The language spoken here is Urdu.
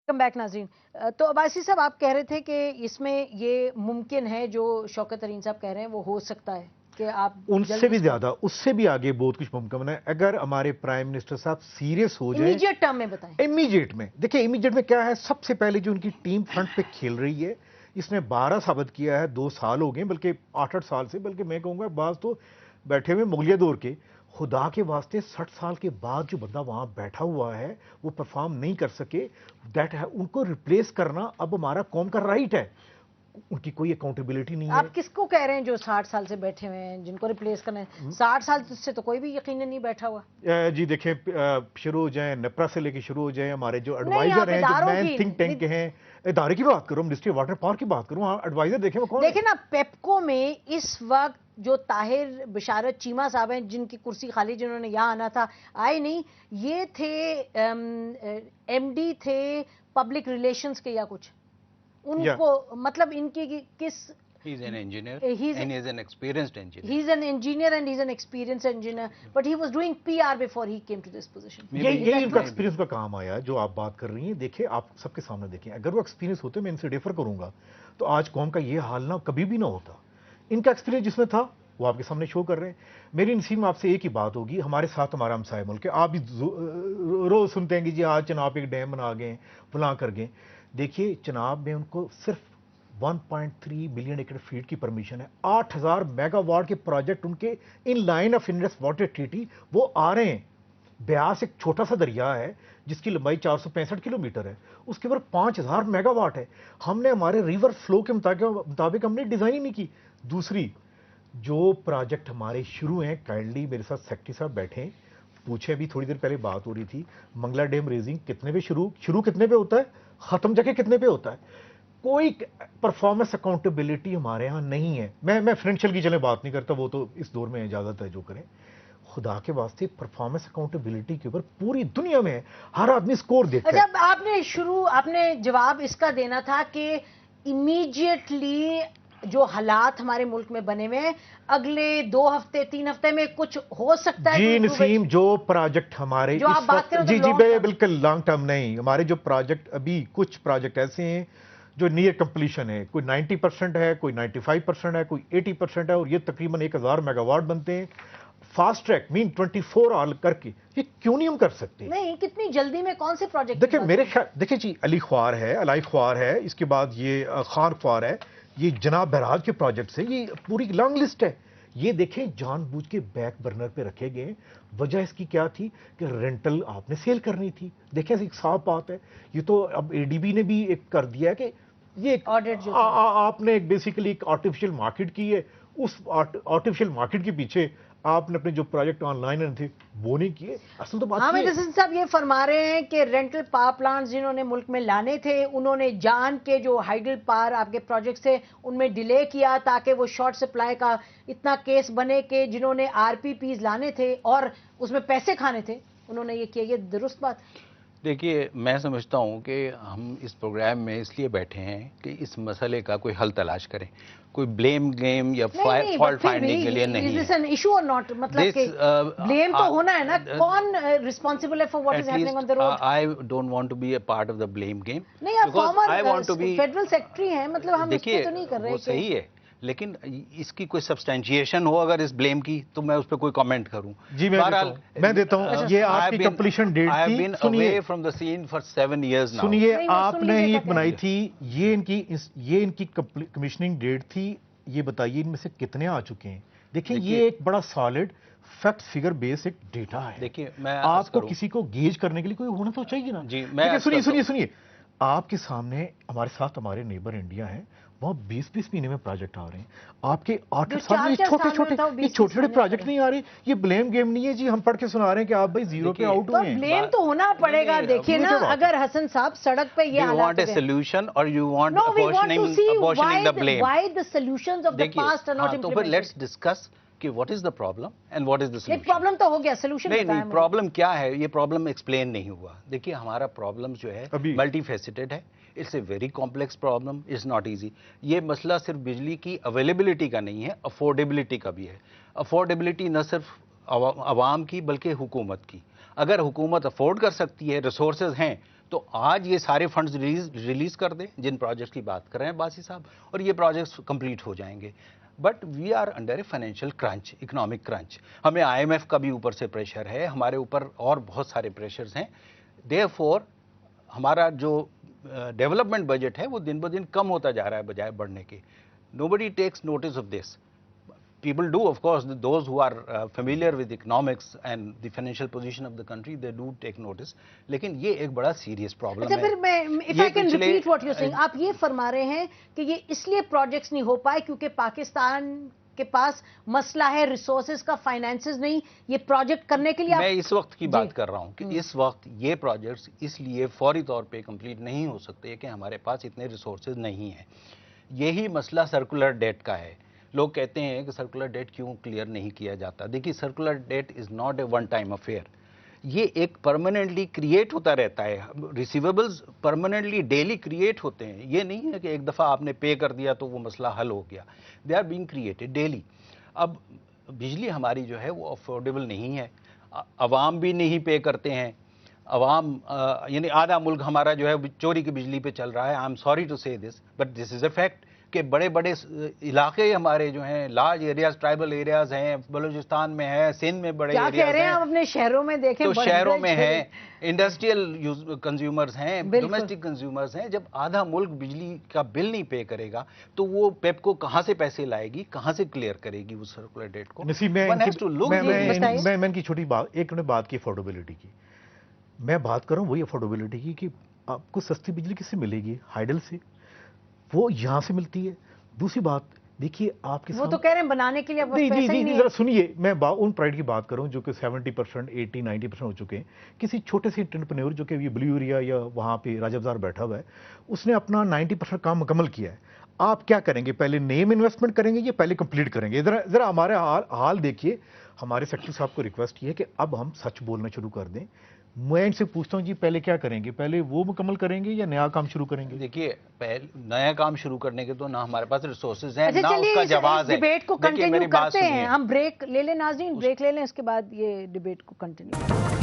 کم بیک ناظرین. تو عباسی صاحب آپ کہہ رہے تھے کہ اس میں یہ ممکن ہے جو شوکت ترین صاحب کہہ رہے ہیں وہ ہو سکتا ہے کہ آپ ان سے بھی زیادہ، اس سے بھی آگے بہت کچھ ممکن ہے اگر ہمارے پرائم منسٹر صاحب سیریس ہو جائیں امیجیٹ ٹرم میں بتائیں. امیجیٹ میں. دیکھیں امیجیٹ میں کیا ہے، سب سے پہلے جو ان کی ٹیم فرنٹ پہ کھیل رہی ہے، اس نے 12 ثابت کیا ہے، 2 سال ہو گئے بلکہ 8 سال سے، بلکہ میں کہوں گا بعض تو بیٹھے ہوئے مغلیہ دور کے. خدا کے واسطے 60 سال کے بعد جو بندہ وہاں بیٹھا ہوا ہے وہ پرفارم نہیں کر سکے، ان کو ریپلیس کرنا اب ہمارا قوم کا رائٹ ہے. ان کی کوئی اکاؤنٹیبلٹی نہیں ہے. آپ کس کو کہہ رہے ہیں جو 60 سال سے بیٹھے ہوئے ہیں جن کو ریپلیس کرنا ہے؟ 60 سال سے تو کوئی بھی یقیناً نہیں بیٹھا ہوا. جی دیکھیں، شروع ہو جائیں نپرا سے لے کے شروع ہو جائیں، ہمارے جو نہیں، ایڈوائزر آپ ہیں، جو اداروں مین کی تھنک ٹینک ہیں، ادارے کی بات کروں، منسٹری واٹر پاور کی بات کروں، ایڈوائزر دیکھیں وہ کون ہے؟ دیکھیں نا، پیپکو میں اس وقت جو طاہر بشارت چیمہ صاحب ہیں جن کی کرسی خالی، جنہوں نے یہاں آنا تھا آئے نہیں، یہ تھے ایم ڈی تھے پبلک ریلیشنز کے یا کچھ. ان کو مطلب ان کی کس He's an engineer He's- and he's an experienced engineer. he's an engineer and he's an experienced engineer, but he was doing PR before he came to this position. یہی ان کا ایکسپیرینس کا کام آیا جو آپ بات کر رہی ہیں. دیکھیں آپ سب کے سامنے دیکھیں، اگر وہ ایکسپیرینس ہوتے میں ان سے ڈیفر کروں گا تو آج قوم کا یہ حال نہ کبھی بھی نہ ہوتا. ان کا ایکسپیرینس جس میں تھا وہ آپ کے سامنے شو کر رہے ہیں. میری نصیب میں آپ سے ایک ہی بات ہوگی، ہمارے ساتھ ہمارا ہمسائے ملک ہے. آپ بھی روز سنتے ہیں کہ جی آج چناب ایک ڈیم بنا گئے، فلاں کر گئے. دیکھیے چناب میں ان کو صرف 1.3 ملین ایکڑ فیٹ کی پرمیشن ہے. 8000 میگا واٹ کے پروجیکٹ ان کے in line of Indus water treaty وہ آ رہے ہیں. بیاس ایک چھوٹا سا دریا ہے جس کی لمبائی 465 کلومیٹر ہے، اس کے اوپر 5000 میگا واٹ ہے. ہم نے ہمارے ریور فلو کے مطابق ہم نے ڈیزائن ہی نہیں کی. دوسری جو پروجیکٹ ہمارے شروع ہیں، کائنڈلی میرے ساتھ سیکٹری صاحب بیٹھیں، پوچھیں، ابھی تھوڑی دیر پہلے بات ہو رہی تھی، منگلا ڈیم ریزنگ کتنے پہ شروع کتنے پہ ہوتا ہے، ختم جگہ کتنے پہ ہوتا ہے. کوئی پرفارمنس اکاؤنٹیبلٹی ہمارے ہاں نہیں ہے. میں فائنینشیل کی چلیں بات نہیں کرتا، وہ تو اس دور میں اجازت ہے جو کریں. خدا کے واسطے پرفارمنس اکاؤنٹیبلٹی کے اوپر پوری دنیا میں ہر آدمی سکور دیکھتا ہے. اچھا، آپ نے جواب اس کا دینا تھا کہ امیڈیٹلی جو حالات ہمارے ملک میں بنے ہوئے ہیں اگلے 2 ہفتے 3 ہفتے میں کچھ ہو سکتا ہے. جی نسیم، جو پروجیکٹ ہمارے جو آپ بات کریں جی بالکل لانگ ٹرم نہیں، ہمارے جو پروجیکٹ ابھی کچھ پروجیکٹ ایسے ہیں جو نیئر کمپلیشن ہے، کوئی 90% ہے، کوئی 95% ہے، کوئی 80% ہے، اور یہ تقریباً 1000 میگا واٹ بنتے ہیں. فاسٹ ٹریک مین 24 آل کر کے یہ کیوں نہیں ہم کر سکتے؟ نہیں، کتنی جلدی میں کون سے پروجیکٹ؟ دیکھیں میرے خیال، دیکھیں جی علی خوار ہے، علائی خوار ہے، اس کے بعد یہ خان خوار ہے، یہ جناب بہراج کے پروجیکٹس ہیں، یہ پوری لانگ لسٹ ہے. یہ دیکھیں جان بوجھ کے بیک برنر پہ رکھے گئے. وجہ اس کی کیا تھی کہ رینٹل آپ نے سیل کرنی تھی. دیکھیں ایک صاف بات ہے، یہ تو اب اے ڈی بی نے بھی ایک کر دیا ہے کہ یہ آپ نے بیسیکلی ایک آرٹیفیشل مارکیٹ کی ہے. اس آرٹیفیشل مارکیٹ کے پیچھے آپ نے اپنے جو پروجیکٹ آن لائن تھے وہ نہیں کیے. اصل تو بات حامد حسن صاحب یہ فرما رہے ہیں کہ رینٹل پاور پلانٹس جنہوں نے ملک میں لانے تھے انہوں نے جان کے جو ہائیڈل پاور آپ کے پروجیکٹس تھے ان میں ڈیلے کیا تاکہ وہ شارٹ سپلائی کا اتنا کیس بنے کہ جنہوں نے آر پی پیز لانے تھے اور اس میں پیسے کھانے تھے انہوں نے یہ کیا. یہ درست بات ہے؟ دیکھیے میں سمجھتا ہوں کہ ہم اس پروگرام میں اس لیے بیٹھے ہیں کہ اس مسئلے کا کوئی حل تلاش کریں. کوئی بلیم گیم یا فالٹ فائنڈنگ کے لیے نہیں ہے. ایشو اور ناٹ، مطلب کہ بلیم تو ہونا ہے نا، کون ریسپانسبل ہے for what is happening on the road? I don't want to be a part of the blame game. نہیں، آپ فارمر فیڈرل سیکرٹری ہیں، مطلب ہم اس پہ تو نہیں کر رہے. وہ صحیح ہے لیکن اس کی کوئی سبسٹینشیشن ہو اگر اس بلیم کی تو میں اس پہ کوئی کامنٹ کروں. جی میں دیتا ہوں. یہ آپ کی کمپلیشن ڈیٹ تھی. I have been away from the scene for 7 years now. سنیے، آپ نے ہی بنائی تھی، یہ ان کی کمیشننگ ڈیٹ تھی. یہ بتائیے ان میں سے کتنے آ چکے ہیں؟ دیکھیں یہ ایک بڑا سالڈ فیکٹ فگر بیس ایک ڈیٹا ہے. دیکھیے میں آپ کو کسی کو گیج کرنے کے لیے کوئی ہونا تو چاہیے نا. جی میں سنیے آپ کے سامنے ہمارے ساتھ ہمارے نیبر انڈیا ہیں، وہاں 20 مہینے میں پروجیکٹ آ رہے ہیں. آپ کے 8 سال میں چھوٹے چھوٹے پروجیکٹ نہیں آ رہے. یہ بلیم گیم نہیں ہے جی، ہم پڑھ کے سنا رہے ہیں کہ آپ بھائی زیرو پہ آؤٹ ہوئے ہیں. بلیم تو ہونا پڑے گا. دیکھیے نا، اگر حسن صاحب سڑک پہ یہ حالات، you want a solution or you want apportioning the blame? Why the solutions of the past are not implemented? تو let's discuss کہ what is the problem and what is the solution. ایک پرابلم تو ہو گیا، سولوشن نہیں، پرابلم کیا ہے؟ یہ پرابلم ایکسپلین نہیں ہوا. دیکھیے ہمارا پرابلم جو ہے ملٹی فیسیٹڈ ہے. It's a very complex problem, it's not easy. یہ مسئلہ صرف بجلی کی اویلیبلٹی کا نہیں ہے، افورڈیبلٹی کا بھی ہے. افورڈیبلٹی نہ صرف عوام کی بلکہ حکومت کی. اگر حکومت افورڈ کر سکتی ہے, ریسورسز ہیں, تو آج یہ سارے فنڈز ریلیز کر دیں جن پروجیکٹس کی بات کر رہے ہیں باسی صاحب, اور یہ پروجیکٹس کمپلیٹ ہو جائیں گے. But we are under a financial crunch, economic crunch. ہمیں آئی ایم ایف کا بھی اوپر سے پریشر ہے, ہمارے اوپر اور بہت سارے پریشرز ہیں. دیئرفور ہمارا جو ڈیولپمنٹ بجٹ ہے وہ دن بدن کم ہوتا جا رہا ہے بجائے بڑھنے کے. Nobody takes notice of this. People do, of course, those who are familiar with economics and the financial position of the country, they do take notice. لیکن یہ ایک بڑا سیریس پرابلم ہے. اچھا پھر میں if I can repeat what you're saying, آپ یہ فرما رہے ہیں کہ یہ اس لیے پروجیکٹس نہیں ہو پائے کیونکہ پاکستان کے پاس مسئلہ ہے ریسورسز کا, فائنینسز نہیں, یہ پروجیکٹ کرنے کے لیے میں اس وقت کی بات کر رہا ہوں کہ اس وقت یہ پروجیکٹس اس لیے فوری طور پہ کمپلیٹ نہیں ہو سکتے کہ ہمارے پاس اتنے ریسورسز نہیں ہیں. یہی مسئلہ سرکولر ڈیٹ کا ہے. لوگ کہتے ہیں کہ سرکولر ڈیٹ کیوں کلیئر نہیں کیا جاتا. دیکھیے, circular debt is not a one time affair. یہ ایک پرماننٹلی کریٹ ہوتا رہتا ہے. ریسیویبلز پرماننٹلی ڈیلی کریٹ ہوتے ہیں. یہ نہیں ہے کہ ایک دفعہ آپ نے پے کر دیا تو وہ مسئلہ حل ہو گیا. They are being created daily. اب بجلی ہماری جو ہے وہ افورڈیبل نہیں ہے, عوام بھی نہیں پے کرتے ہیں. عوام یعنی آدھا ملک ہمارا جو ہے چوری کی بجلی پہ چل رہا ہے. آئی ایم سوری ٹو سے this but this is a fact کہ بڑے بڑے علاقے ہمارے جو ہیں, لارج ایریاز, ٹرائبل ایریاز ہیں, بلوچستان میں ہے, سندھ میں بڑے ایریاز ہیں. کیا کہہ رہے ہیں آپ اپنے شہروں میں دیکھیں, تو شہروں میں ہیں, انڈسٹریل کنزیومرز ہیں, ڈومیسٹک کنزیومرز ہیں. جب آدھا ملک بجلی کا بل نہیں پے کرے گا تو وہ پیپ کو کہاں سے پیسے لائے گی, کہاں سے کلیئر کرے گی وہ سرکولر ڈیٹ کو. میں ان کی چھوٹی بات, ایک نے بات کی افورڈیبلٹی کی, میں بات کر رہا ہوں وہی افورڈیبلٹی کی کہ آپ کو سستی بجلی کس سے ملے گی؟ ہائیڈل سے, وہ یہاں سے ملتی ہے. دوسری بات دیکھیے آپ کے وہ تو کہہ رہے ہیں بنانے کے لیے نہیں, ذرا سنیے, میں ان پرائیڈ کی بات کروں جو کہ 70%, 80-90% ہو چکے ہیں. کسی چھوٹے سے انٹرپرینور جو کہ یہ بلیو ایریا یا وہاں پہ راجہ بازار بیٹھا ہوا ہے, اس نے اپنا 90% کام مکمل کیا ہے. آپ کیا کریں گے؟ پہلے نیم انویسٹمنٹ کریں گے یا پہلے کمپلیٹ کریں گے؟ ذرا ہمارے حال دیکھیے. ہمارے سیکٹر صاحب کو ریکویسٹ یہ ہے کہ اب ہم سچ بولنا شروع کر دیں. میں ان سے پوچھتا ہوں جی پہلے کیا کریں گے؟ پہلے وہ مکمل کریں گے یا نیا کام شروع کریں گے؟ دیکھیے, نیا کام شروع کرنے کے تو نہ ہمارے پاس ریسورسز ہیں, نہ اس کا جواز ہے. ڈیبیٹ کو کنٹینیو کرتے ہیں, ہم بریک لے لیں ناظرین, بریک لے لیں, اس کے بعد یہ ڈیبیٹ کو کنٹینیو